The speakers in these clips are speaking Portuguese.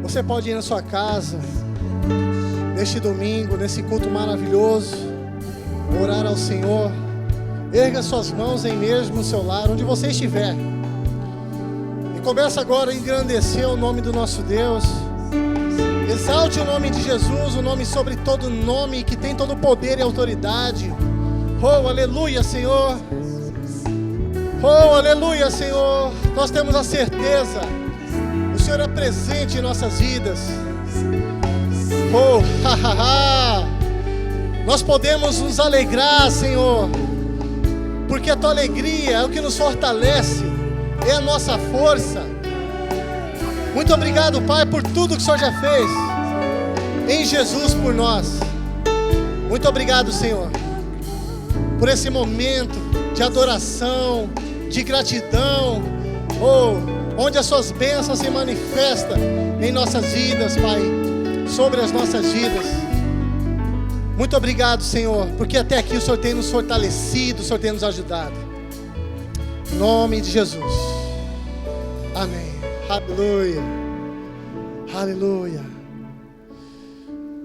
Você pode ir na sua casa, neste domingo, nesse culto maravilhoso, orar ao Senhor. Erga suas mãos aí mesmo no seu lar, onde você estiver. E começa agora a engrandecer o nome do nosso Deus. Exalte o nome de Jesus, o nome sobre todo nome, que tem todo poder e autoridade. Oh, aleluia, Senhor. Oh, aleluia, Senhor. Nós temos a certeza, o Senhor é presente em nossas vidas. Oh, nós podemos nos alegrar, Senhor, porque a Tua alegria é o que nos fortalece, é a nossa força. Muito obrigado, Pai, por tudo que o Senhor já fez em Jesus por nós. Muito obrigado, Senhor, por esse momento de adoração, de gratidão, onde as Suas bênçãos se manifestam em nossas vidas, Pai, sobre as nossas vidas. Muito obrigado, Senhor, porque até aqui o Senhor tem nos fortalecido, o Senhor tem nos ajudado. Em nome de Jesus. Amém. Aleluia. Aleluia.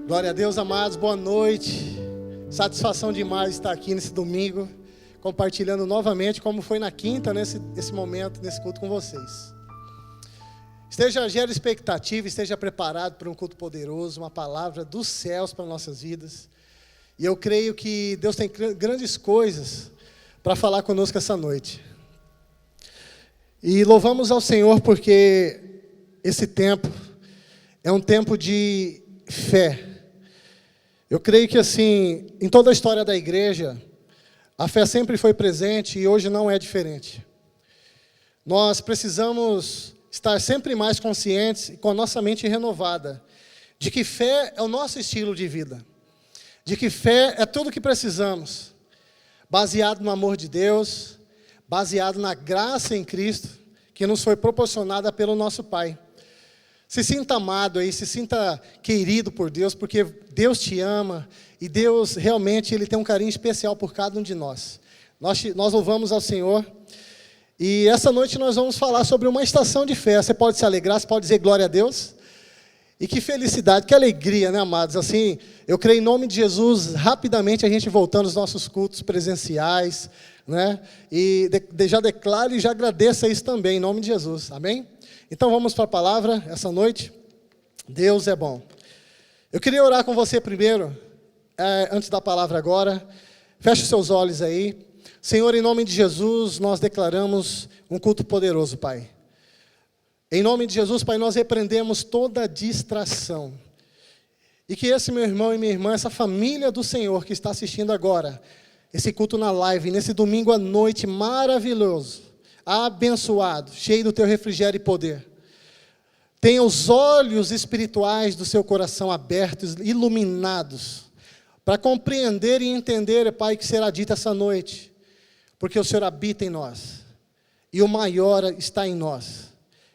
Glória a Deus, amados. Boa noite. Satisfação demais estar aqui nesse domingo, compartilhando novamente, como foi na quinta, nesse momento, nesse culto com vocês. Gere expectativa, esteja preparado para um culto poderoso, uma palavra dos céus para nossas vidas. E eu creio que Deus tem grandes coisas para falar conosco essa noite. E louvamos ao Senhor porque esse tempo é um tempo de fé. Eu creio que assim, em toda a história da igreja, a fé sempre foi presente e hoje não é diferente. Nós precisamos estar sempre mais conscientes e com a nossa mente renovada de que fé é o nosso estilo de vida, de que fé é tudo o que precisamos, baseado no amor de Deus, baseado na graça em Cristo, que nos foi proporcionada pelo nosso Pai. Se sinta amado aí, se sinta querido por Deus, porque Deus te ama e Deus realmente Ele tem um carinho especial por cada um de nós. Nós louvamos ao Senhor e essa noite nós vamos falar sobre uma estação de fé. Você pode se alegrar, você pode dizer glória a Deus. E que felicidade, que alegria, né, amados? Assim, eu creio em nome de Jesus, rapidamente a gente voltando aos nossos cultos presenciais, né? E já declaro e já agradeço isso também, em nome de Jesus, amém? Então vamos para a palavra essa noite. Deus é bom. Eu queria orar com você primeiro, antes da palavra agora. Feche os seus olhos aí. Senhor, em nome de Jesus, nós declaramos um culto poderoso, Pai. Em nome de Jesus, Pai, nós repreendemos toda distração. E que esse meu irmão e minha irmã, essa família do Senhor que está assistindo agora, esse culto na live, nesse domingo à noite maravilhoso, abençoado, cheio do Teu refrigério e poder, tenha os olhos espirituais do seu coração abertos, iluminados, para compreender e entender, Pai, o que será dito essa noite, porque o Senhor habita em nós, e o maior está em nós.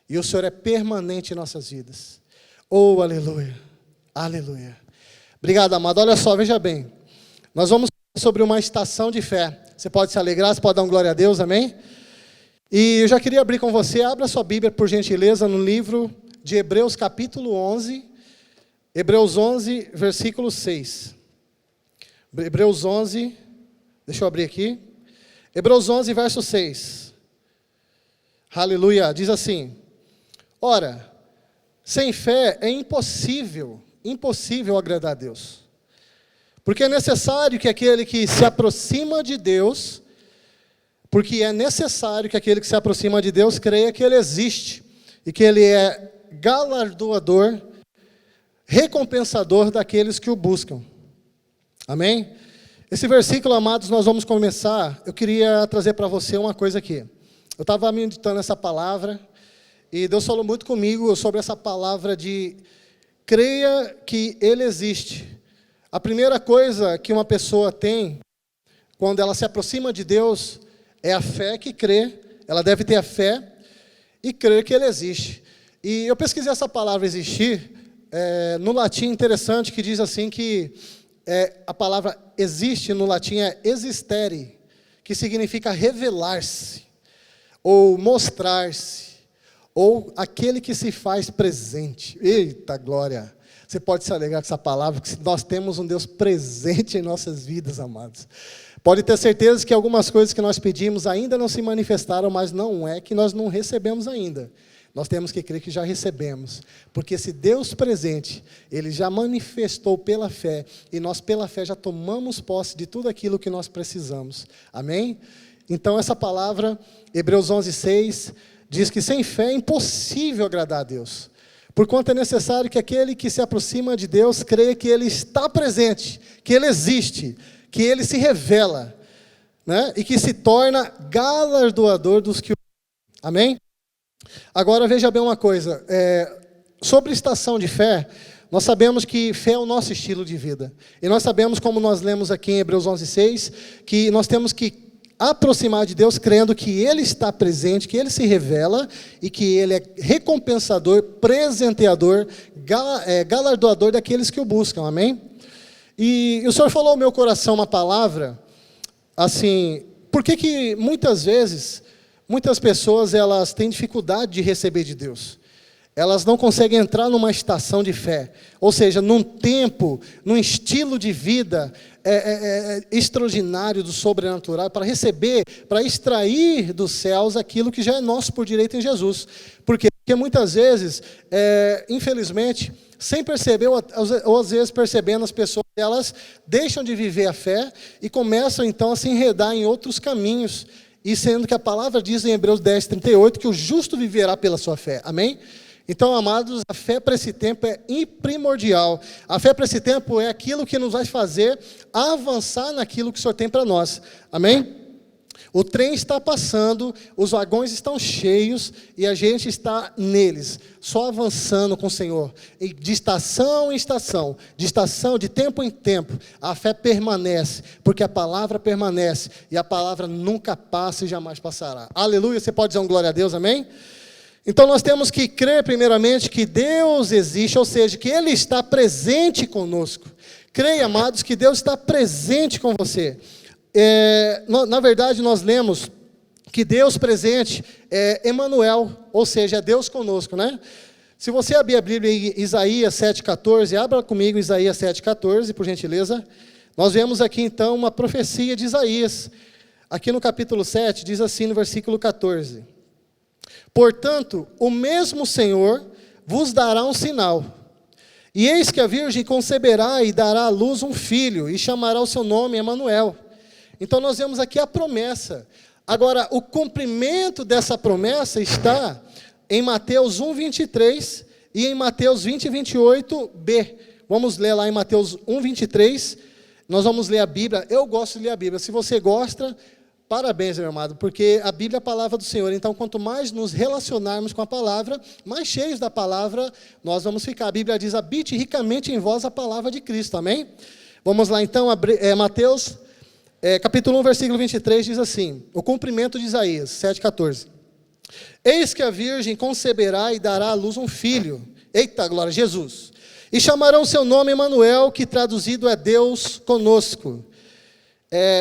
E o Senhor é permanente em nossas vidas. Oh, aleluia. Aleluia. Obrigado, amado. Olha só, veja bem. Nós vamos falar sobre uma estação de fé. Você pode se alegrar, você pode dar um glória a Deus, amém? E eu já queria abrir com você. Abra sua Bíblia, por gentileza, no livro de Hebreus, capítulo 11. Hebreus 11, versículo 6. Hebreus 11, deixa eu abrir aqui. Hebreus 11, verso 6. Aleluia. Diz assim: ora, sem fé é impossível agradar a Deus. Porque é necessário que aquele que se aproxima de Deus, creia que Ele existe, e que Ele é galardoador, recompensador daqueles que o buscam. Amém? Esse versículo, amados, nós vamos começar. Eu queria trazer para você uma coisa aqui. Eu estava meditando essa palavra, e Deus falou muito comigo sobre essa palavra de creia que Ele existe. A primeira coisa que uma pessoa tem, quando ela se aproxima de Deus, é a fé que crê. Ela deve ter a fé e crer que Ele existe. E eu pesquisei essa palavra existir, no latim interessante, que diz assim que a palavra existe no latim é existere, que significa revelar-se, ou mostrar-se, ou aquele que se faz presente. Eita glória! Você pode se alegrar com essa palavra, que nós temos um Deus presente em nossas vidas, amados. Pode ter certeza que algumas coisas que nós pedimos ainda não se manifestaram, mas não é que nós não recebemos ainda. Nós temos que crer que já recebemos, porque esse Deus presente, Ele já manifestou pela fé, e nós pela fé já tomamos posse de tudo aquilo que nós precisamos. Amém? Então essa palavra, Hebreus 11:6, diz que sem fé é impossível agradar a Deus. Porquanto é necessário que aquele que se aproxima de Deus creia que Ele está presente, que Ele existe, que Ele se revela, né? E que se torna galardoador dos que o amam. Amém? Agora veja bem uma coisa, sobre estação de fé, nós sabemos que fé é o nosso estilo de vida. E nós sabemos, como nós lemos aqui em Hebreus 11:6, que nós temos que aproximar de Deus crendo que Ele está presente, que Ele se revela e que Ele é recompensador, presenteador, galardoador daqueles que o buscam, amém? E o Senhor falou ao meu coração uma palavra, assim, por que muitas vezes, muitas pessoas elas têm dificuldade de receber de Deus? Elas não conseguem entrar numa estação de fé, ou seja, num tempo, num estilo de vida extraordinário do sobrenatural, para receber, para extrair dos céus aquilo que já é nosso por direito em Jesus. Por quê? Porque muitas vezes, infelizmente, sem perceber, ou às vezes percebendo, as pessoas elas deixam de viver a fé e começam então a se enredar em outros caminhos, e sendo que a palavra diz em Hebreus 10:38 que o justo viverá pela sua fé, amém? Então, amados, a fé para esse tempo é primordial. A fé para esse tempo é aquilo que nos vai fazer avançar naquilo que o Senhor tem para nós. Amém? O trem está passando, os vagões estão cheios e a gente está neles, só avançando com o Senhor. E de estação em estação, de tempo em tempo, a fé permanece, porque a palavra permanece e a palavra nunca passa e jamais passará. Aleluia, você pode dizer um glória a Deus, amém? Então nós temos que crer primeiramente que Deus existe, ou seja, que Ele está presente conosco. Creia, amados, que Deus está presente com você. Na verdade nós lemos que Deus presente é Emanuel, ou seja, é Deus conosco, né? Se você abrir a Bíblia em Isaías 7,14, abra comigo Isaías 7,14, por gentileza. Nós vemos aqui então uma profecia de Isaías. Aqui no capítulo 7 diz assim no versículo 14: portanto, o mesmo Senhor vos dará um sinal. E eis que a virgem conceberá e dará à luz um filho, e chamará o seu nome Emanuel. Então nós vemos aqui a promessa. Agora, o cumprimento dessa promessa está em Mateus 1:23 e em Mateus 20:28b. Vamos ler lá em Mateus 1:23. Nós vamos ler a Bíblia. Eu gosto de ler a Bíblia. Se você gosta, parabéns, meu amado, porque a Bíblia é a palavra do Senhor. Então, quanto mais nos relacionarmos com a palavra, mais cheios da palavra nós vamos ficar. A Bíblia diz: habite ricamente em vós a palavra de Cristo, amém? Vamos lá então, Mateus, capítulo 1, versículo 23, diz assim, o cumprimento de Isaías 7,14. Eis que a virgem conceberá e dará à luz um filho, eita glória, Jesus, e chamarão seu nome Emanuel, que traduzido é Deus conosco.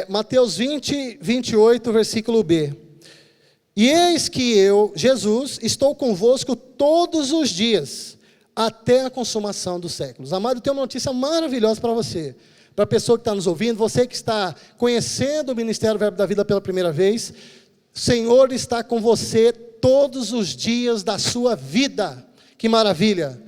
Mateus 20:28, versículo B. E eis que eu, Jesus, estou convosco todos os dias, até a consumação dos séculos. Amado, eu tenho uma notícia maravilhosa para você, para a pessoa que está nos ouvindo, você que está conhecendo o Ministério Verbo da Vida pela primeira vez. O Senhor está com você todos os dias da sua vida. Que maravilha!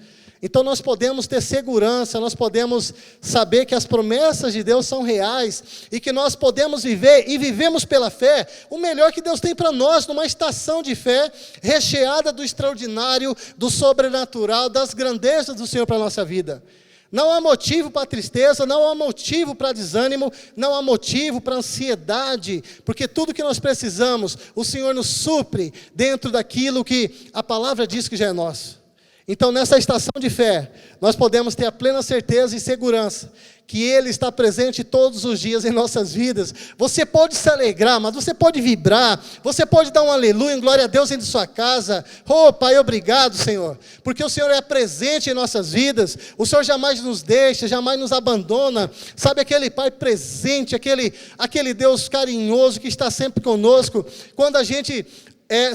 Então nós podemos ter segurança, nós podemos saber que as promessas de Deus são reais e que nós podemos viver e vivemos pela fé o melhor que Deus tem para nós, numa estação de fé recheada do extraordinário, do sobrenatural, das grandezas do Senhor para a nossa vida. Não há motivo para tristeza, não há motivo para desânimo, não há motivo para ansiedade, porque tudo que nós precisamos, o Senhor nos supre dentro daquilo que a palavra diz que já é nosso. Então, nessa estação de fé, nós podemos ter a plena certeza e segurança que Ele está presente todos os dias em nossas vidas. Você pode se alegrar, mas você pode vibrar, você pode dar um aleluia, um glória a Deus dentro de sua casa. Oh, Pai, obrigado, Senhor, porque o Senhor é presente em nossas vidas, o Senhor jamais nos deixa, jamais nos abandona. Sabe aquele Pai presente, aquele Deus carinhoso que está sempre conosco, quando a gente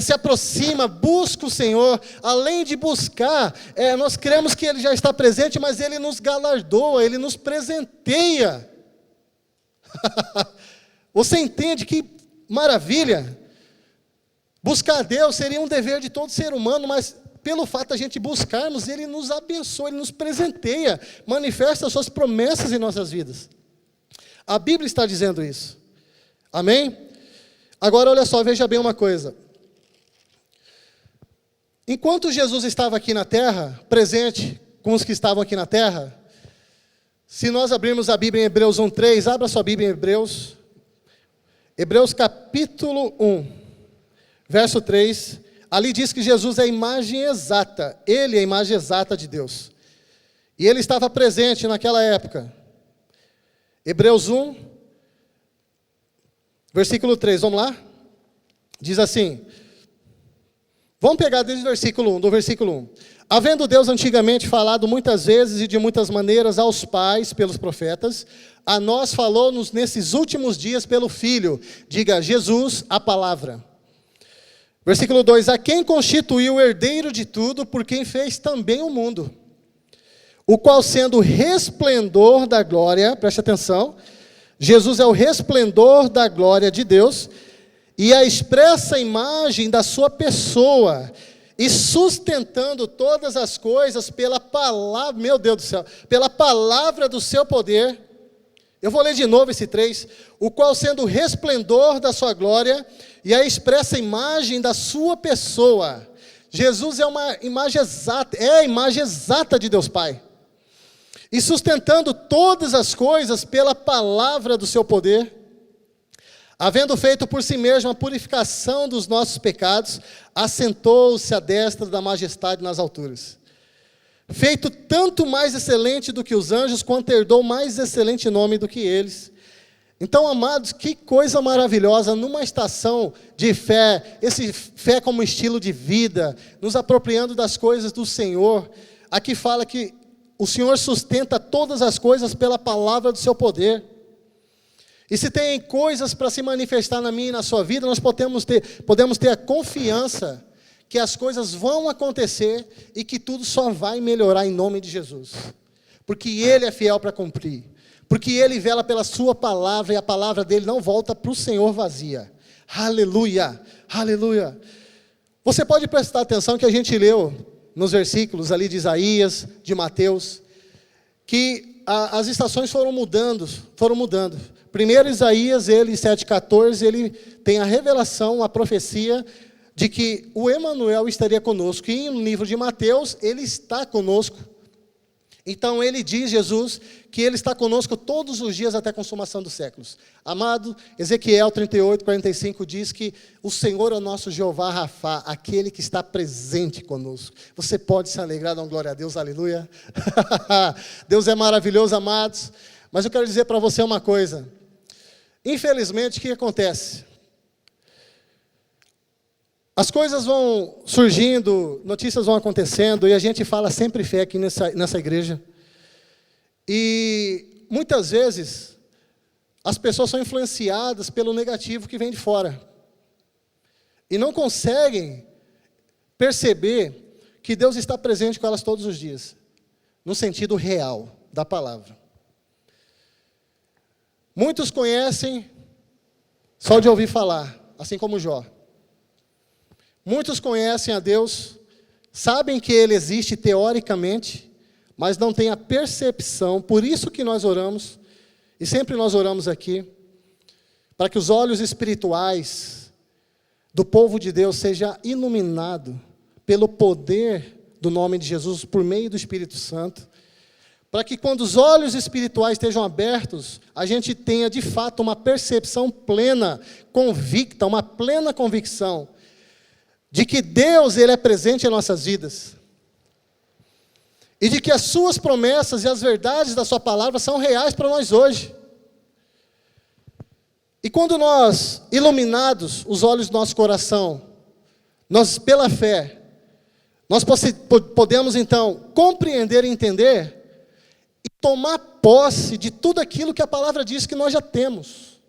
se aproxima, busca o Senhor, além de buscar, nós cremos que Ele já está presente, mas Ele nos galardoa, Ele nos presenteia. Você entende que maravilha? Buscar a Deus seria um dever de todo ser humano, mas pelo fato de a gente buscarmos, Ele nos abençoa, Ele nos presenteia, manifesta as suas promessas em nossas vidas. A Bíblia está dizendo isso. Amém? Agora olha só, veja bem uma coisa. Enquanto Jesus estava aqui na terra, presente com os que estavam aqui na terra, se nós abrirmos a Bíblia em Hebreus 1:3, abra sua Bíblia em Hebreus. Hebreus capítulo 1, verso 3, ali diz que Jesus é a imagem exata, Ele é a imagem exata de Deus. E Ele estava presente naquela época. Hebreus 1, versículo 3, vamos lá? Diz assim, vamos pegar desde o versículo 1, do versículo 1. Havendo Deus antigamente falado muitas vezes e de muitas maneiras aos pais pelos profetas, a nós falou-nos nesses últimos dias pelo Filho, diga, Jesus, a palavra. Versículo 2, a quem constituiu o herdeiro de tudo, por quem fez também o mundo, o qual sendo o resplendor da glória, preste atenção, Jesus é o resplendor da glória de Deus, e a expressa imagem da sua pessoa, e sustentando todas as coisas pela palavra, meu Deus do céu, pela palavra do seu poder. Eu vou ler de novo esse 3, o qual sendo o resplendor da sua glória, e a expressa imagem da sua pessoa. Jesus é uma imagem exata, é a imagem exata de Deus Pai. E sustentando todas as coisas pela palavra do seu poder, havendo feito por si mesmo a purificação dos nossos pecados, assentou-se à destra da majestade nas alturas. Feito tanto mais excelente do que os anjos, quanto herdou mais excelente nome do que eles. Então, amados, que coisa maravilhosa, numa estação de fé, esse fé como estilo de vida, nos apropriando das coisas do Senhor. Aqui fala que o Senhor sustenta todas as coisas pela palavra do seu poder. E se tem coisas para se manifestar na minha e na sua vida, nós podemos ter a confiança que as coisas vão acontecer e que tudo só vai melhorar em nome de Jesus. Porque Ele é fiel para cumprir. Porque Ele vela pela sua palavra e a palavra dEle não volta para o Senhor vazia. Aleluia, aleluia. Você pode prestar atenção que a gente leu nos versículos ali de Isaías, de Mateus, que as estações foram mudando. Primeiro Isaías, ele, 7,14, ele tem a revelação, a profecia de que o Emanuel estaria conosco. E no livro de Mateus, ele está conosco. Então ele diz, Jesus, que ele está conosco todos os dias até a consumação dos séculos. Amado, Ezequiel 38:45 diz que o Senhor é o nosso Jeová Rafá, aquele que está presente conosco. Você pode se alegrar, dar uma glória a Deus, aleluia. Deus é maravilhoso, amados. Mas eu quero dizer para você uma coisa. Infelizmente, o que acontece? As coisas vão surgindo, notícias vão acontecendo, e a gente fala sempre fé aqui nessa igreja. E muitas vezes, as pessoas são influenciadas pelo negativo que vem de fora. E não conseguem perceber que Deus está presente com elas todos os dias, no sentido real da palavra. Muitos conhecem só de ouvir falar, assim como Jó. Muitos conhecem a Deus, sabem que Ele existe teoricamente, mas não têm a percepção. Por isso que nós oramos, e sempre nós oramos aqui, para que os olhos espirituais do povo de Deus sejam iluminados pelo poder do nome de Jesus, por meio do Espírito Santo, para que quando os olhos espirituais estejam abertos, a gente tenha de fato uma percepção plena, convicta, uma plena convicção, de que Deus, Ele é presente em nossas vidas, e de que as suas promessas e as verdades da sua palavra são reais para nós hoje. E quando nós, iluminados os olhos do nosso coração, nós pela fé, nós podemos então compreender e entender, e tomar posse de tudo aquilo que a palavra diz que nós já temos.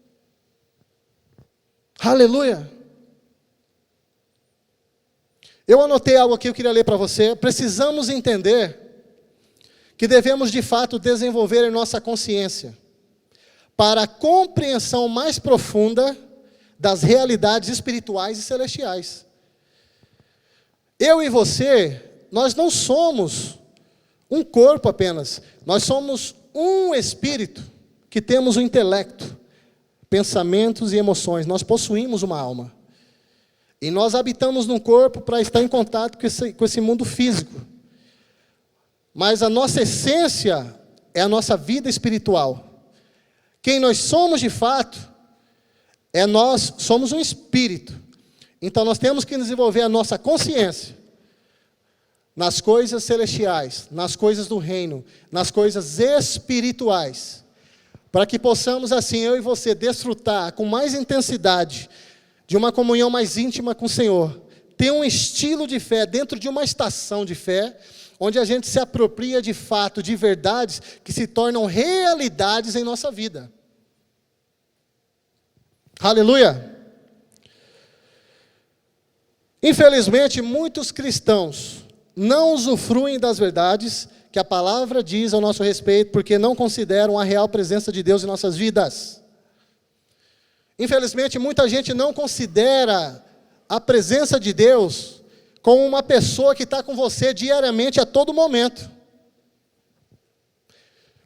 Aleluia! Eu anotei algo aqui que eu queria ler para você. Precisamos entender que devemos de fato desenvolver em nossa consciência para a compreensão mais profunda das realidades espirituais e celestiais. Eu e você, nós não somos um corpo apenas, nós somos um espírito que temos um intelecto, pensamentos e emoções, nós possuímos uma alma. E nós habitamos num corpo para estar em contato com esse mundo físico. Mas a nossa essência é a nossa vida espiritual. Quem nós somos de fato, nós somos um espírito. Então nós temos que desenvolver a nossa consciência nas coisas celestiais, nas coisas do reino, nas coisas espirituais, para que possamos assim, eu e você, desfrutar com mais intensidade de uma comunhão mais íntima com o Senhor, ter um estilo de fé dentro de uma estação de fé, onde a gente se apropria de fato, de verdades que se tornam realidades em nossa vida. Aleluia! Infelizmente, muitos cristãos não usufruem das verdades que a palavra diz ao nosso respeito, porque não consideram a real presença de Deus em nossas vidas. Infelizmente, muita gente não considera a presença de Deus como uma pessoa que está com você diariamente, a todo momento.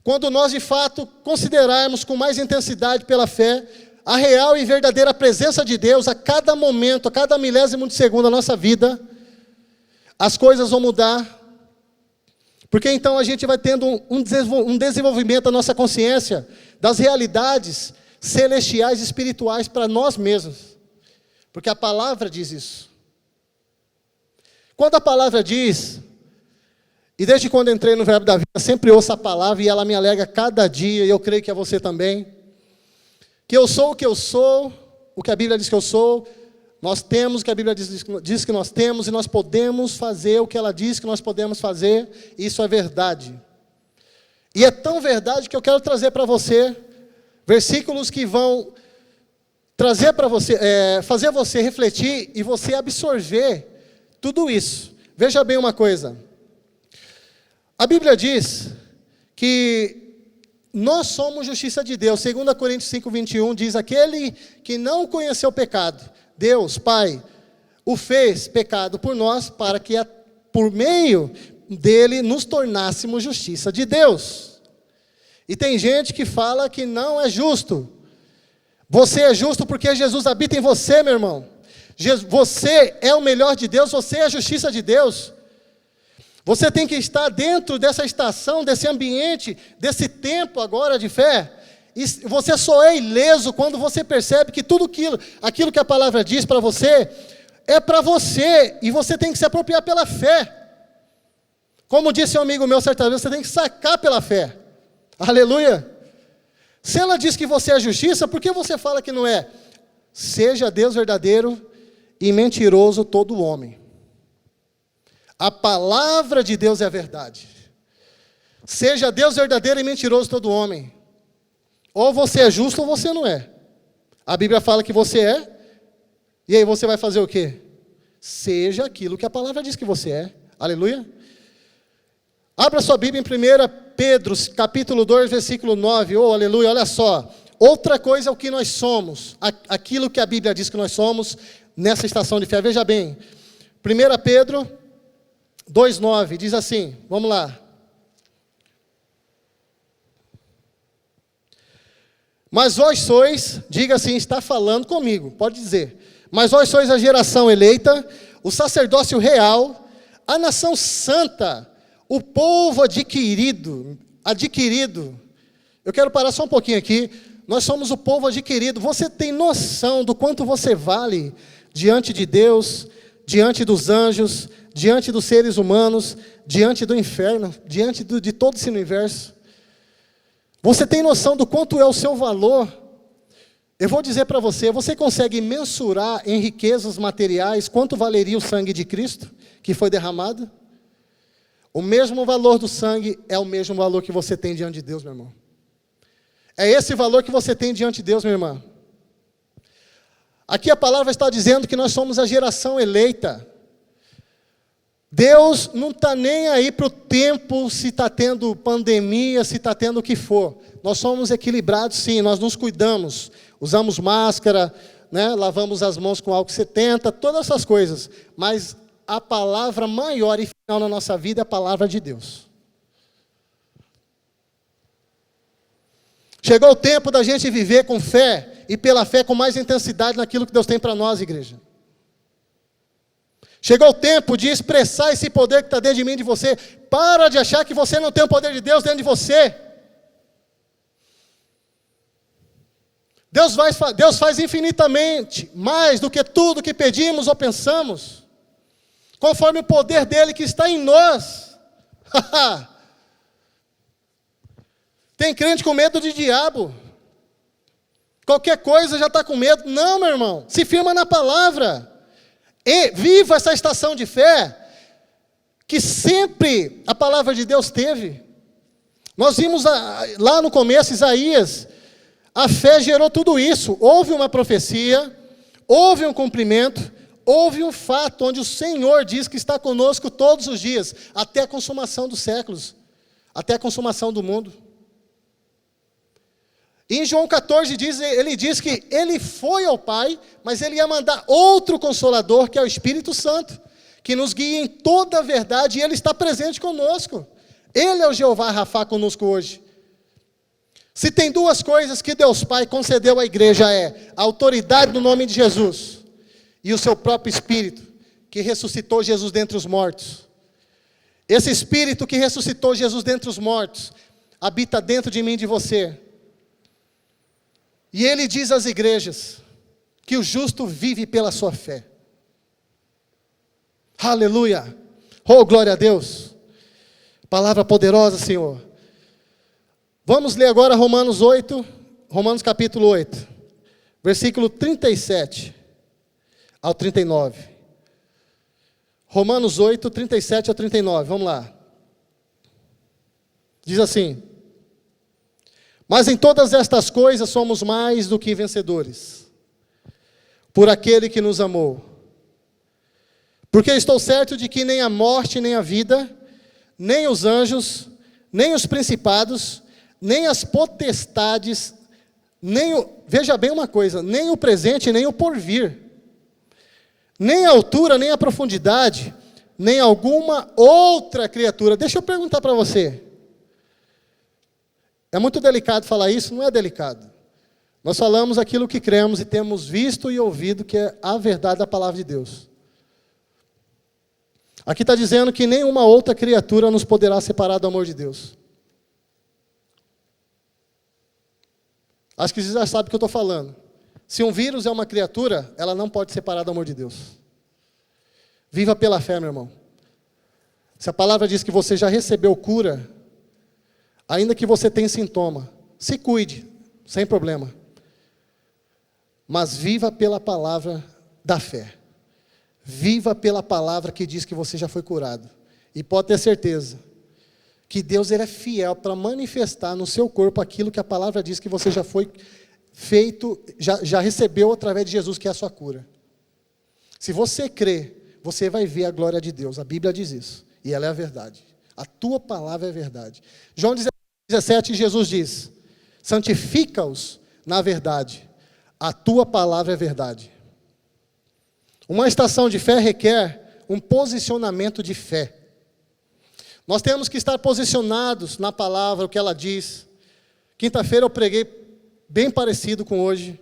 Quando nós, de fato, considerarmos com mais intensidade pela fé, a real e verdadeira presença de Deus a cada momento, a cada milésimo de segundo da nossa vida, as coisas vão mudar, porque então a gente vai tendo um desenvolvimento da nossa consciência, das realidades celestiais e espirituais para nós mesmos, porque a palavra diz isso. Quando a palavra diz, e desde quando entrei no Verbo da Vida, sempre ouço a palavra e ela me alegra cada dia, e eu creio que é você também, que eu sou o que eu sou, o que a Bíblia diz que eu sou, nós temos o que a Bíblia diz que nós temos, e nós podemos fazer o que ela diz que nós podemos fazer, isso é verdade. E é tão verdade que eu quero trazer para você versículos que vão trazer para você, fazer você refletir e você absorver tudo isso. Veja bem uma coisa. A Bíblia diz que nós somos justiça de Deus. 2 Coríntios 5:21 diz: aquele que não conheceu o pecado, Deus, Pai, o fez pecado por nós, para que por meio dele nos tornássemos justiça de Deus. E tem gente que fala que não é justo. Você é justo porque Jesus habita em você, meu irmão. Você é o melhor de Deus, você é a justiça de Deus. Você tem que estar dentro dessa estação, desse ambiente, desse tempo agora de fé. E você só é ileso quando você percebe que tudo aquilo que a palavra diz para você, é para você, e você tem que se apropriar pela fé. Como disse um amigo meu certa vez, você tem que sacar pela fé. Aleluia! Se ela diz que você é justiça, por que você fala que não é? Seja Deus verdadeiro e mentiroso todo homem. A palavra de Deus é a verdade. Seja Deus verdadeiro e mentiroso todo homem. Ou você é justo ou você não é. A Bíblia fala que você é, e aí você vai fazer o quê? Seja aquilo que a palavra diz que você é. Aleluia. Abra sua Bíblia em 1 Pedro, capítulo 2, versículo 9. Oh, aleluia, olha só. Outra coisa é o que nós somos, aquilo que a Bíblia diz que nós somos nessa estação de fé. Veja bem, 1 Pedro 2,9, diz assim, vamos lá. Mas vós sois, diga assim, está falando comigo, pode dizer. Mas vós sois a geração eleita, o sacerdócio real, a nação santa, o povo adquirido. Eu quero parar só um pouquinho aqui. Nós somos o povo adquirido. Você tem noção do quanto você vale diante de Deus, diante dos anjos, diante dos seres humanos, diante do inferno, diante de todo esse universo? Você tem noção do quanto é o seu valor? Eu vou dizer para você, você consegue mensurar em riquezas materiais quanto valeria o sangue de Cristo que foi derramado? O mesmo valor do sangue é o mesmo valor que você tem diante de Deus, meu irmão. É esse valor que você tem diante de Deus, minha irmã. Aqui a palavra está dizendo que nós somos a geração eleita. Deus não está nem aí para o tempo, se está tendo pandemia, se está tendo o que for. Nós somos equilibrados sim, nós nos cuidamos, usamos máscara, né, lavamos as mãos com álcool 70, todas essas coisas. Mas a palavra maior e final na nossa vida é a palavra de Deus. Chegou o tempo da gente viver com fé, e pela fé com mais intensidade naquilo que Deus tem para nós, igreja. Chegou o tempo de expressar esse poder que está dentro de mim e de você. Para de achar que você não tem o poder de Deus dentro de você. Deus faz infinitamente mais do que tudo que pedimos ou pensamos, conforme o poder dele que está em nós. Tem crente com medo de diabo. Qualquer coisa já está com medo. Não, meu irmão, se firma na palavra. E viva essa estação de fé, que sempre a palavra de Deus teve. Nós vimos lá no começo, Isaías, a fé gerou tudo isso. Houve uma profecia, houve um cumprimento, houve um fato, onde o Senhor diz que está conosco todos os dias, até a consumação dos séculos, até a consumação do mundo. Em João 14, ele diz que ele foi ao Pai, mas ele ia mandar outro Consolador, que é o Espírito Santo, que nos guia em toda a verdade, e ele está presente conosco. Ele é o Jeová Rafá conosco hoje. Se tem duas coisas que Deus Pai concedeu à igreja, é a autoridade no nome de Jesus, e o seu próprio Espírito, que ressuscitou Jesus dentre os mortos. Esse Espírito que ressuscitou Jesus dentre os mortos, habita dentro de mim e de você. E ele diz às igrejas que o justo vive pela sua fé. Aleluia! Oh, glória a Deus! Palavra poderosa, Senhor. Vamos ler agora Romanos capítulo 8, versículo 37 ao 39. Romanos 8, 37 ao 39, vamos lá. Diz assim: mas em todas estas coisas somos mais do que vencedores, por aquele que nos amou. Porque estou certo de que nem a morte, nem a vida, nem os anjos, nem os principados, nem as potestades, veja bem uma coisa, nem o presente, nem o porvir, nem a altura, nem a profundidade, nem alguma outra criatura. Deixa eu perguntar para você. É muito delicado falar isso? Não é delicado. Nós falamos aquilo que cremos e temos visto e ouvido, que é a verdade da palavra de Deus. Aqui está dizendo que nenhuma outra criatura nos poderá separar do amor de Deus. Acho que você já sabe o que eu estou falando. Se um vírus é uma criatura, ela não pode separar do amor de Deus. Viva pela fé, meu irmão. Se a palavra diz que você já recebeu cura, ainda que você tenha sintoma, se cuide, sem problema. Mas viva pela palavra da fé. Viva pela palavra que diz que você já foi curado. E pode ter certeza que Deus ele é fiel para manifestar no seu corpo aquilo que a palavra diz que você já foi feito, já recebeu através de Jesus, que é a sua cura. Se você crê, você vai ver a glória de Deus. A Bíblia diz isso. E ela é a verdade. A tua palavra é a verdade. João 17, Jesus diz: santifica-os na verdade. A tua palavra é verdade. Uma estação de fé requer um posicionamento de fé. Nós temos que estar posicionados na palavra, o que ela diz. Quinta-feira eu preguei bem parecido com hoje,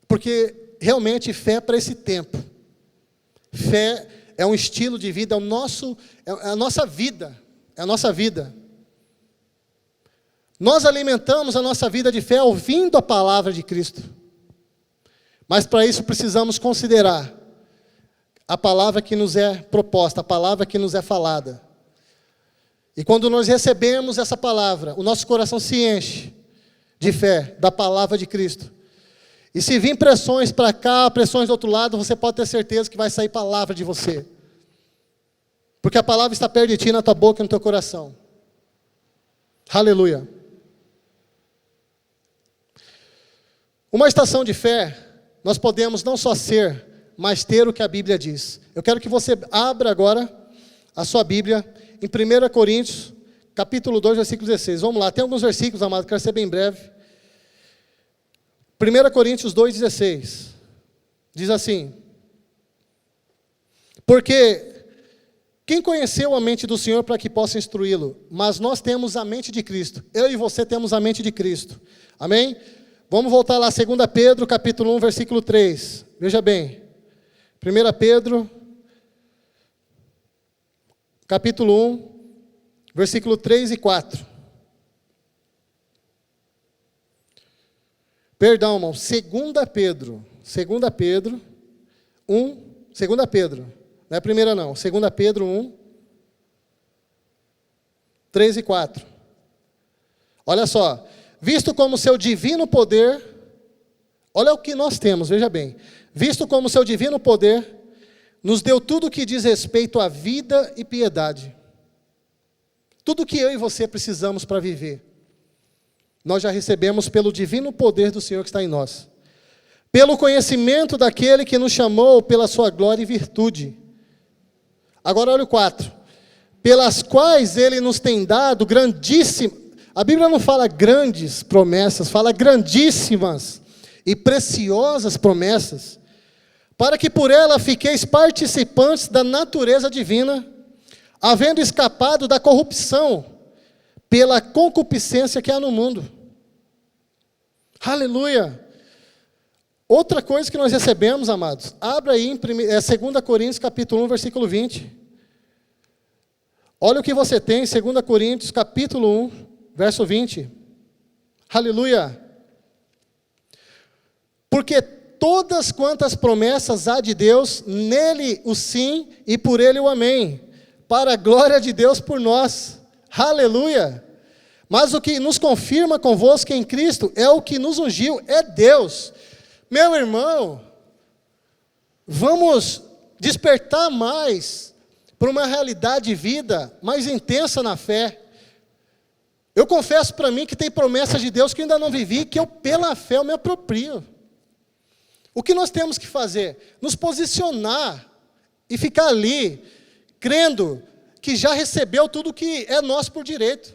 porque realmente fé é para esse tempo. Fé é um estilo de vida, é a nossa vida, é a nossa vida. Nós alimentamos a nossa vida de fé ouvindo a palavra de Cristo. Mas para isso precisamos considerar a palavra que nos é proposta, a palavra que nos é falada. E quando nós recebemos essa palavra, o nosso coração se enche de fé, da palavra de Cristo. E se vir pressões para cá, pressões do outro lado, você pode ter certeza que vai sair palavra de você. Porque a palavra está perto de ti, na tua boca e no teu coração. Aleluia. Uma estação de fé, nós podemos não só ser, mas ter o que a Bíblia diz. Eu quero que você abra agora a sua Bíblia em 1 Coríntios, capítulo 2, versículo 16. Vamos lá, tem alguns versículos, amado, quero ser bem breve. 1 Coríntios 2, 16. Diz assim: porque quem conheceu a mente do Senhor para que possa instruí-lo? Mas nós temos a mente de Cristo. Eu e você temos a mente de Cristo. Amém? Vamos voltar lá, 2 Pedro, capítulo 1, versículo 3. Veja bem. 1 Pedro, capítulo 1, versículo 3 e 4. Perdão, irmão. 2 Pedro 1, 2 Pedro. Não é a primeira não, 2 Pedro 1, 3 e 4. Olha só, visto como seu divino poder, olha o que nós temos, veja bem. Visto como seu divino poder nos deu tudo o que diz respeito à vida e piedade. Tudo que eu e você precisamos para viver, nós já recebemos pelo divino poder do Senhor que está em nós. Pelo conhecimento daquele que nos chamou pela sua glória e virtude. Agora olha o 4. Pelas quais ele nos tem dado grandíssimas. A Bíblia não fala grandes promessas, fala grandíssimas e preciosas promessas. Para que por ela fiqueis participantes da natureza divina, havendo escapado da corrupção pela concupiscência que há no mundo. Aleluia! Outra coisa que nós recebemos, amados, abra aí em 2 Coríntios capítulo 1, versículo 20. Olha o que você tem em 2 Coríntios capítulo 1, verso 20. Aleluia! Porque todas quantas promessas há de Deus, nele o sim e por ele o amém, para a glória de Deus por nós. Aleluia! Mas o que nos confirma convosco em Cristo é o que nos ungiu, é Deus. Meu irmão, vamos despertar mais para uma realidade de vida mais intensa na fé. Eu confesso para mim que tem promessas de Deus que eu ainda não vivi, que eu pela fé eu me aproprio. O que nós temos que fazer? Nos posicionar e ficar ali, crendo que já recebeu tudo que é nosso por direito.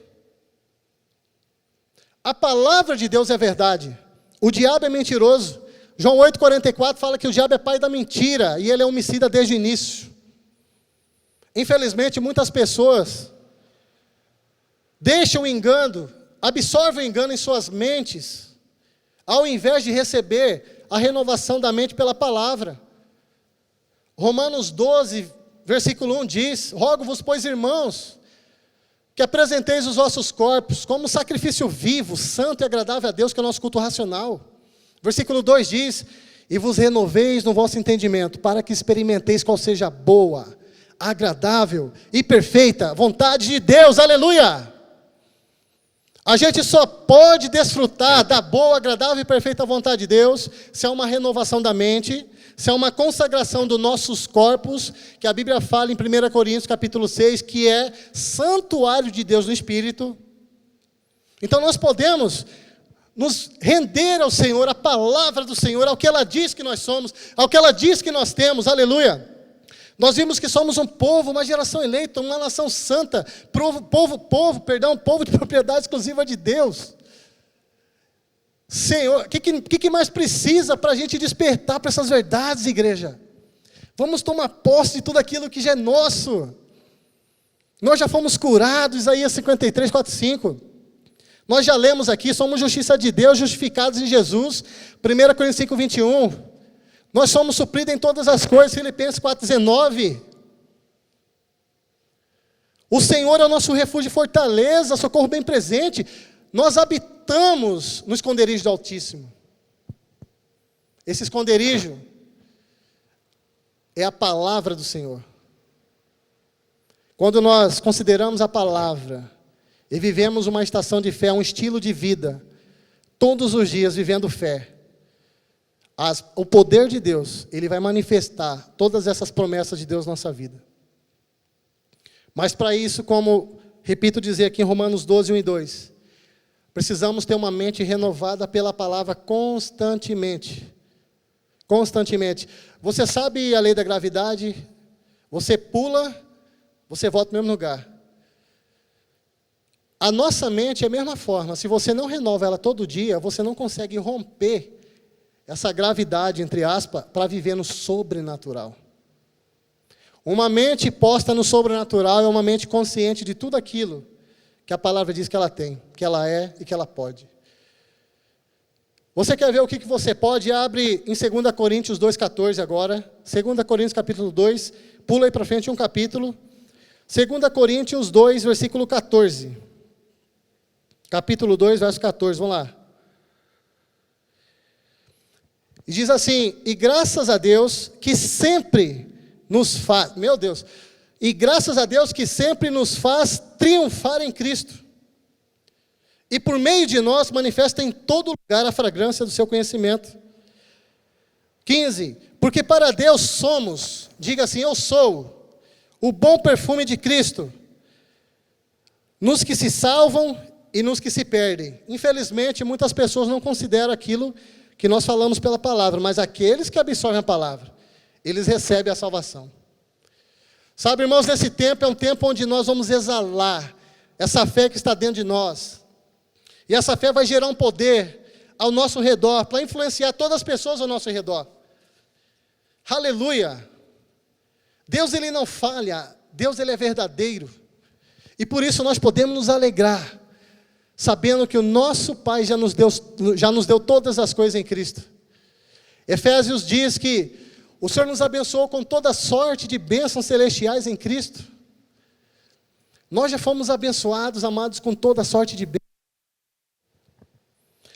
A palavra de Deus é verdade. O diabo é mentiroso. João 8,44 fala que o diabo é pai da mentira e ele é homicida desde o início. Infelizmente, muitas pessoas deixam o engano, absorvem o engano em suas mentes, ao invés de receber a renovação da mente pela palavra. Romanos 12, versículo 1 diz: rogo-vos, pois, irmãos, que apresenteis os vossos corpos como sacrifício vivo, santo e agradável a Deus, que é o nosso culto racional. Versículo 2 diz: e vos renoveis no vosso entendimento, para que experimenteis qual seja a boa, agradável e perfeita vontade de Deus. Aleluia! A gente só pode desfrutar da boa, agradável e perfeita vontade de Deus se há uma renovação da mente, se há uma consagração dos nossos corpos, que a Bíblia fala em 1 Coríntios capítulo 6, que é santuário de Deus no Espírito. Então nós podemos nos render ao Senhor, à palavra do Senhor, ao que ela diz que nós somos, ao que ela diz que nós temos. Aleluia! Nós vimos que somos um povo, uma geração eleita, uma nação santa, povo de propriedade exclusiva de Deus. Senhor, o que mais precisa para a gente despertar para essas verdades, igreja? Vamos tomar posse de tudo aquilo que já é nosso. Nós já fomos curados, Isaías 53, 4, 5. Nós já lemos aqui, somos justiça de Deus, justificados em Jesus, 1 Coríntios 5, 21. Nós somos supridos em todas as coisas, Filipenses 4,19. O Senhor é o nosso refúgio e fortaleza, socorro bem presente. Nós habitamos no esconderijo do Altíssimo. Esse esconderijo é a palavra do Senhor. Quando nós consideramos a palavra e vivemos uma estação de fé, um estilo de vida, todos os dias vivendo fé, o poder de Deus, Ele vai manifestar todas essas promessas de Deus na nossa vida. Mas para isso, como repito dizer aqui em Romanos 12, 1 e 2, precisamos ter uma mente renovada pela palavra constantemente. Constantemente. Você sabe a lei da gravidade? Você pula, você volta no mesmo lugar. A nossa mente é a mesma forma. Se você não renova ela todo dia, você não consegue romper essa gravidade, entre aspas, para viver no sobrenatural. Uma mente posta no sobrenatural é uma mente consciente de tudo aquilo que a palavra diz que ela tem, que ela é e que ela pode. Você quer ver o que você pode? Abre em 2 Coríntios 2,14 agora. 2 Coríntios capítulo 2, pula aí para frente um capítulo. 2 Coríntios 2, versículo 14. Capítulo 2, verso 14, vamos lá. E diz assim: e graças a Deus que sempre nos faz, meu Deus, e graças a Deus que sempre nos faz triunfar em Cristo. E por meio de nós manifesta em todo lugar a fragrância do seu conhecimento. 15. Porque para Deus somos, diga assim, eu sou, o bom perfume de Cristo, nos que se salvam e nos que se perdem. Infelizmente, muitas pessoas não consideram aquilo que nós falamos pela palavra, mas aqueles que absorvem a palavra, eles recebem a salvação. Sabe, irmãos, nesse tempo é um tempo onde nós vamos exalar essa fé que está dentro de nós. E essa fé vai gerar um poder ao nosso redor, para influenciar todas as pessoas ao nosso redor. Aleluia! Deus, Ele não falha, Deus, Ele é verdadeiro. E por isso nós podemos nos alegrar, sabendo que o nosso Pai já nos deu todas as coisas em Cristo. Efésios diz que o Senhor nos abençoou com toda sorte de bênçãos celestiais em Cristo. Nós já fomos abençoados, amados, com toda sorte de bênçãos.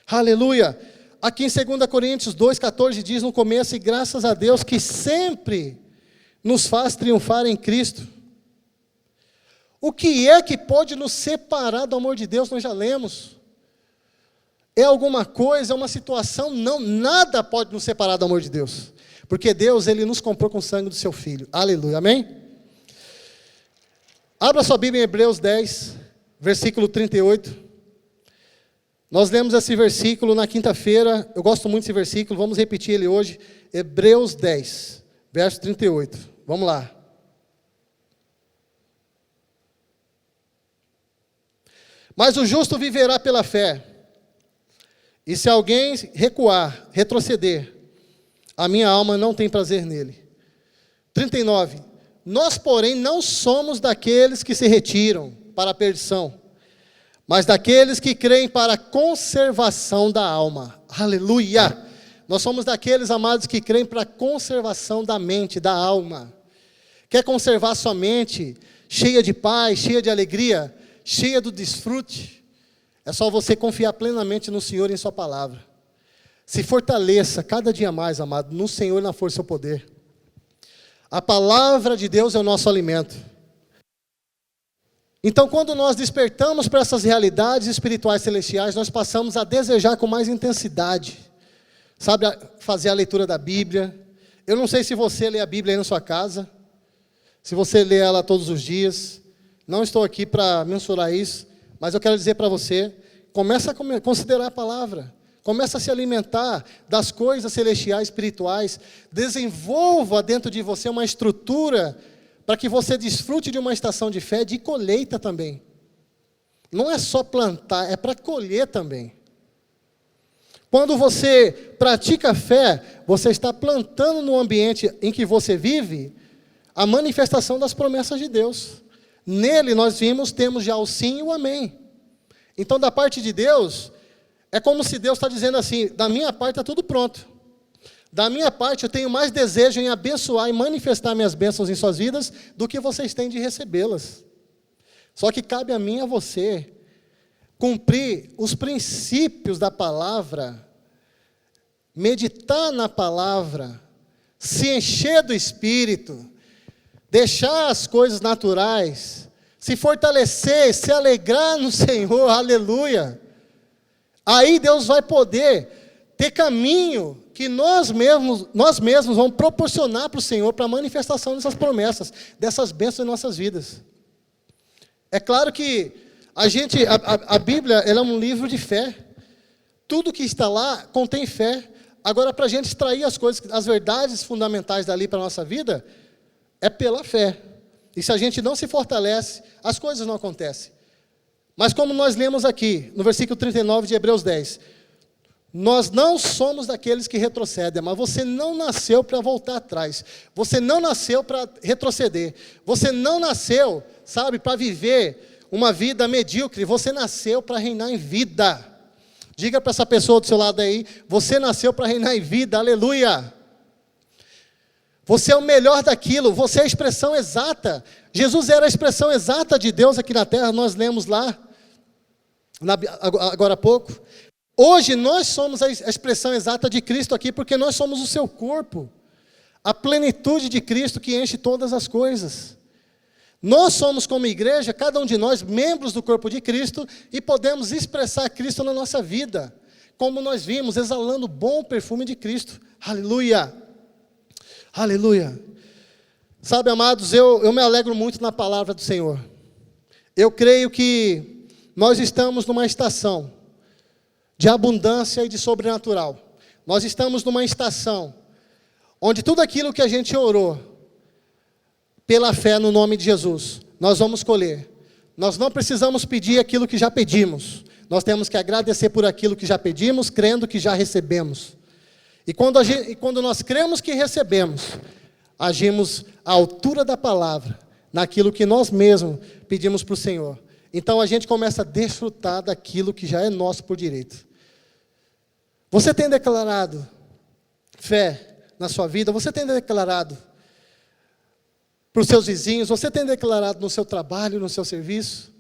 Aleluia! Aqui em 2 Coríntios 2,14 diz no começo, e graças a Deus que sempre nos faz triunfar em Cristo. O que é que pode nos separar do amor de Deus? Nós já lemos. É alguma coisa, é uma situação? Não, nada pode nos separar do amor de Deus. Porque Deus, Ele nos comprou com o sangue do seu Filho. Aleluia, amém? Abra sua Bíblia em Hebreus 10, versículo 38. Nós lemos esse versículo na quinta-feira, eu gosto muito desse versículo, vamos repetir ele hoje. Hebreus 10, verso 38. Vamos lá. Mas o justo viverá pela fé. E se alguém recuar, retroceder, a minha alma não tem prazer nele. 39. Nós, porém, não somos daqueles que se retiram para a perdição, mas daqueles que creem para a conservação da alma. Aleluia! Nós somos daqueles, amados, que creem para a conservação da mente, da alma. Quer conservar sua mente cheia de paz, cheia de alegria, cheia do desfrute? É só você confiar plenamente no Senhor e em sua palavra. Se fortaleça cada dia mais, amado, no Senhor e na força do seu poder. A palavra de Deus é o nosso alimento. Então, quando nós despertamos para essas realidades espirituais celestiais, nós passamos a desejar com mais intensidade, sabe, fazer a leitura da Bíblia. Eu não sei se você lê a Bíblia aí na sua casa, se você lê ela todos os dias. Não estou aqui para mensurar isso, mas eu quero dizer para você, começa a considerar a palavra, começa a se alimentar das coisas celestiais, espirituais, desenvolva dentro de você uma estrutura para que você desfrute de uma estação de fé, de colheita também. Não é só plantar, é para colher também. Quando você pratica a fé, você está plantando no ambiente em que você vive a manifestação das promessas de Deus. Nele nós temos já o sim e o amém. Então, da parte de Deus, é como se Deus está dizendo assim, da minha parte está tudo pronto. Da minha parte, eu tenho mais desejo em abençoar e manifestar minhas bênçãos em suas vidas do que vocês têm de recebê-las. Só que cabe a mim e a você cumprir os princípios da palavra, meditar na palavra, se encher do Espírito, deixar as coisas naturais, se fortalecer, se alegrar no Senhor, aleluia. Aí Deus vai poder ter caminho que nós mesmos vamos proporcionar para o Senhor, para a manifestação dessas promessas, dessas bênçãos em nossas vidas. É claro que a Bíblia ela é um livro de fé. Tudo que está lá contém fé. Agora, para a gente extrair as coisas, as verdades fundamentais dali para a nossa vida, é pela fé. E se a gente não se fortalece, as coisas não acontecem. Mas como nós lemos aqui, no versículo 39 de Hebreus 10, nós não somos daqueles que retrocedem, mas você não nasceu para voltar atrás. Você não nasceu para retroceder. Você não nasceu, sabe, para viver uma vida medíocre. Você nasceu para reinar em vida. Diga para essa pessoa do seu lado aí, você nasceu para reinar em vida, aleluia. Você é o melhor daquilo, você é a expressão exata. Jesus era a expressão exata de Deus aqui na terra, nós lemos lá, agora há pouco. Hoje nós somos a expressão exata de Cristo aqui, porque nós somos o seu corpo. A plenitude de Cristo que enche todas as coisas. Nós somos como igreja, cada um de nós, membros do corpo de Cristo, e podemos expressar Cristo na nossa vida. Como nós vimos, exalando o bom perfume de Cristo. Aleluia! Aleluia! Sabe, amados, eu me alegro muito na palavra do Senhor. Eu creio que nós estamos numa estação de abundância e de sobrenatural. Nós estamos numa estação onde tudo aquilo que a gente orou, pela fé no nome de Jesus, nós vamos colher. Nós não precisamos pedir aquilo que já pedimos. Nós temos que agradecer por aquilo que já pedimos, crendo que já recebemos. E quando nós cremos que recebemos, agimos à altura da palavra, naquilo que nós mesmos pedimos para o Senhor. Então a gente começa a desfrutar daquilo que já é nosso por direito. Você tem declarado fé na sua vida? Você tem declarado para os seus vizinhos? Você tem declarado no seu trabalho, no seu serviço?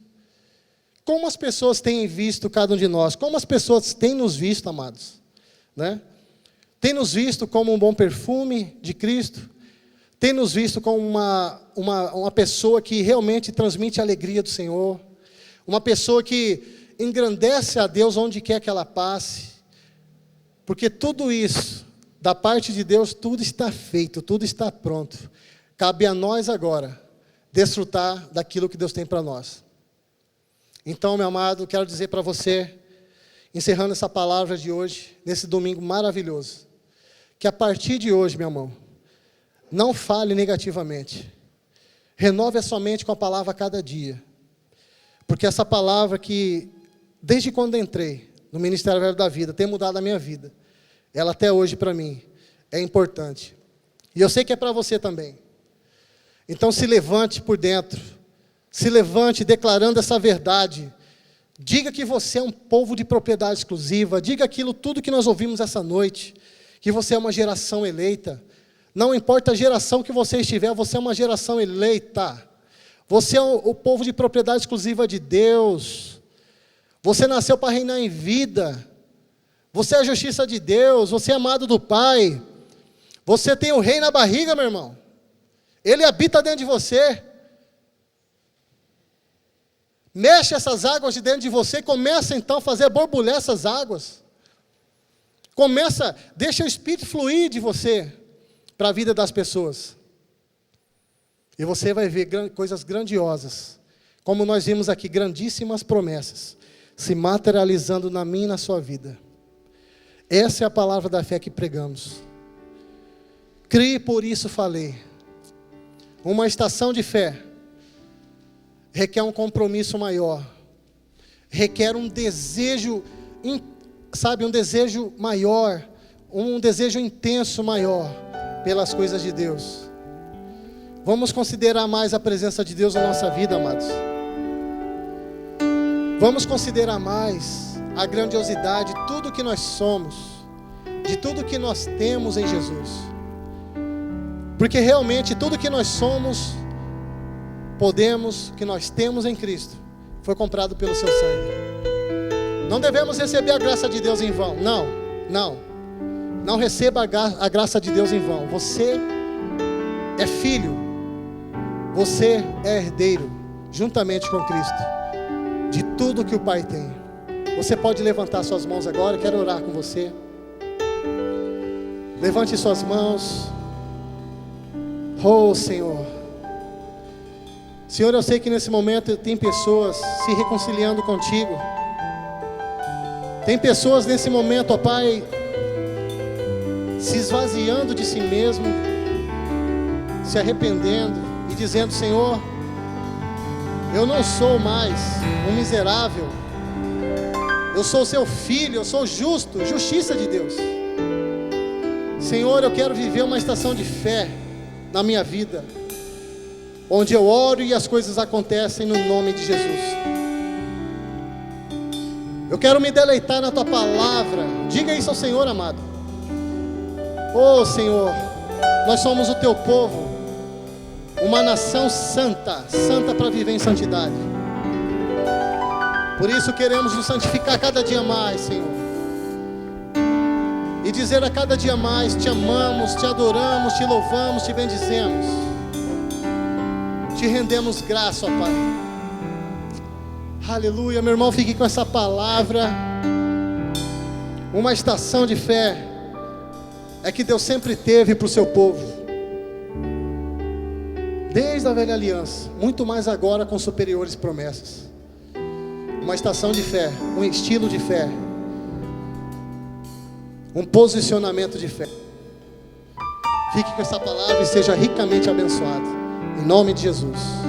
Como as pessoas têm visto cada um de nós? Como as pessoas têm nos visto, amados? Né? Tem nos visto como um bom perfume de Cristo? Tem nos visto como uma pessoa que realmente transmite a alegria do Senhor? Uma pessoa que engrandece a Deus onde quer que ela passe? Porque tudo isso, da parte de Deus, tudo está feito, tudo está pronto. Cabe a nós agora desfrutar daquilo que Deus tem para nós. Então, meu amado, quero dizer para você, encerrando essa palavra de hoje, nesse domingo maravilhoso, que a partir de hoje, meu irmão, não fale negativamente. Renove a sua mente com a palavra a cada dia. Porque essa palavra que, desde quando entrei no Ministério Verbo da Vida, tem mudado a minha vida. Ela até hoje para mim é importante. E eu sei que é para você também. Então se levante por dentro. Se levante declarando essa verdade. Diga que você é um povo de propriedade exclusiva. Diga aquilo tudo que nós ouvimos essa noite. Que você é uma geração eleita. Não importa a geração que você estiver, você é uma geração eleita. Você é o povo de propriedade exclusiva de Deus. Você nasceu para reinar em vida. Você é a justiça de Deus. Você é amado do Pai. Você tem o rei na barriga, meu irmão. Ele habita dentro de você. Mexe essas águas de dentro de você. Começa então a fazer borbulhar essas águas. Deixa o Espírito fluir de você para a vida das pessoas. E você vai ver coisas grandiosas. Como nós vimos aqui, grandíssimas promessas se materializando na minha e na sua vida. Essa é a palavra da fé que pregamos. Crie, por isso falei. Uma estação de fé requer um compromisso maior. Requer um desejo, um desejo maior, um desejo intenso maior pelas coisas de Deus. Vamos considerar mais a presença de Deus na nossa vida, amados. Vamos considerar mais a grandiosidade de tudo que nós somos, de tudo que nós temos em Jesus. Porque realmente tudo que nós somos, que nós temos em Cristo, foi comprado pelo seu sangue. Não devemos receber a graça de Deus em vão. Não receba a graça de Deus em vão. Você é filho. Você é herdeiro, juntamente com Cristo, de tudo que o Pai tem. Você pode levantar suas mãos agora, eu quero orar com você. Levante suas mãos. Oh, Senhor. Senhor, eu sei que nesse momento tem pessoas se reconciliando contigo. Tem pessoas nesse momento, ó Pai, se esvaziando de si mesmo, se arrependendo e e dizendo: Senhor, eu não sou mais um miserável, eu sou seu filho, eu sou justo, justiça de Deus. Senhor, eu quero viver uma estação de fé na minha vida, onde eu oro e as coisas acontecem no nome de Jesus. Eu quero me deleitar na tua palavra. Diga isso ao Senhor, amado. Oh Senhor, nós somos o teu povo, uma nação santa, santa para viver em santidade. Por isso queremos nos santificar cada dia mais, Senhor, e dizer a cada dia mais: te amamos, te adoramos, te louvamos, te bendizemos, te rendemos graça, ó Pai. Aleluia. Meu irmão, fique com essa palavra. Uma estação de fé é que Deus sempre teve para o seu povo, desde a velha aliança, muito mais agora com superiores promessas. Uma estação de fé, um estilo de fé, um posicionamento de fé. Fique com essa palavra e seja ricamente abençoado, em nome de Jesus.